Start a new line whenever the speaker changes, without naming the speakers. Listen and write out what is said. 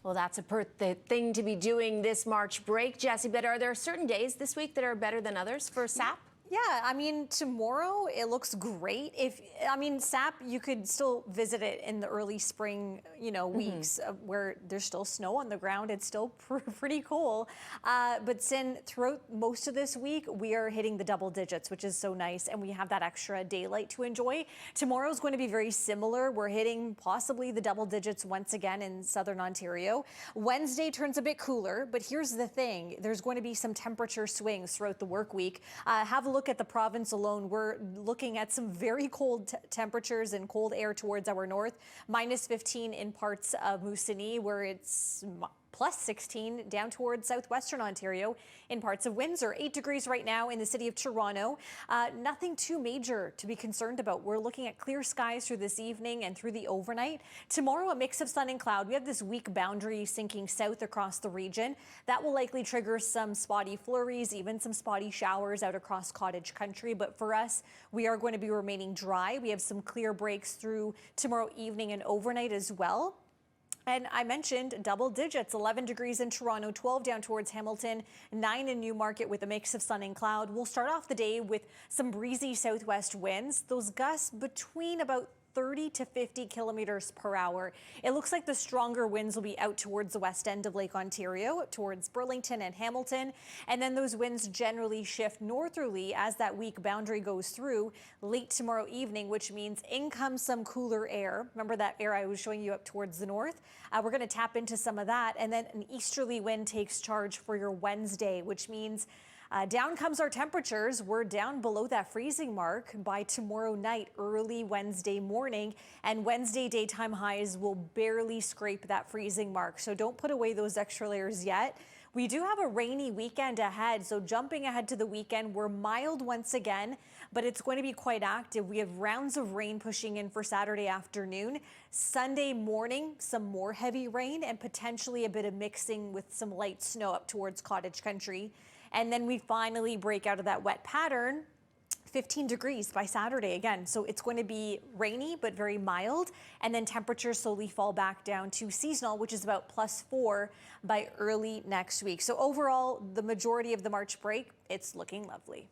Well, that's the thing to be doing this March break, Jessie. But are there certain days this week that are better than others for SAP?
Yeah, I mean, tomorrow it looks great. SAP, you could still visit it in the early spring, weeks where there's still snow on the ground. It's still pretty cool. But throughout most of this week, we are hitting the double digits, which is so nice. And we have that extra daylight to enjoy. Tomorrow is going to be very similar. We're hitting possibly the double digits once again in southern Ontario. Wednesday turns a bit cooler, but here's the thing. There's going to be some temperature swings throughout the work week. Have a look at the province alone. We're looking at some very cold temperatures and cold air towards our north. Minus 15 in parts of Moosonee, where it's plus 16 down towards southwestern Ontario. In parts of Windsor, 8 degrees right now in the city of Toronto. Nothing too major to be concerned about. We're looking at clear skies through this evening and through the overnight. Tomorrow, a mix of sun and cloud. We have this weak boundary sinking south across the region. That will likely trigger some spotty flurries, even some spotty showers out across cottage country. But for us, we are going to be remaining dry. We have some clear breaks through tomorrow evening and overnight as well. And I mentioned double digits, 11 degrees in Toronto, 12 down towards Hamilton, 9 in Newmarket with a mix of sun and cloud. We'll start off the day with some breezy southwest winds. Those gusts between about 30 to 50 kilometers per hour. It looks like the stronger winds will be out towards the west end of Lake Ontario, towards Burlington and Hamilton. And then those winds generally shift northerly as that weak boundary goes through late tomorrow evening, which means in comes some cooler air. Remember that air I was showing you up towards the north? We're going to tap into some of that. And then an easterly wind takes charge for your Wednesday, which means down comes our temperatures. We're down below that freezing mark by tomorrow night, early Wednesday morning, and Wednesday daytime highs will barely scrape that freezing mark. So don't put away those extra layers yet. We do have a rainy weekend ahead, so jumping ahead to the weekend, we're mild once again, but it's going to be quite active. We have rounds of rain pushing in for Saturday afternoon. Sunday morning, some more heavy rain and potentially a bit of mixing with some light snow up towards cottage country. And then we finally break out of that wet pattern, 15 degrees by Saturday again. So it's going to be rainy, but very mild. And then temperatures slowly fall back down to seasonal, which is about +4 by early next week. So overall, the majority of the March break, it's looking lovely.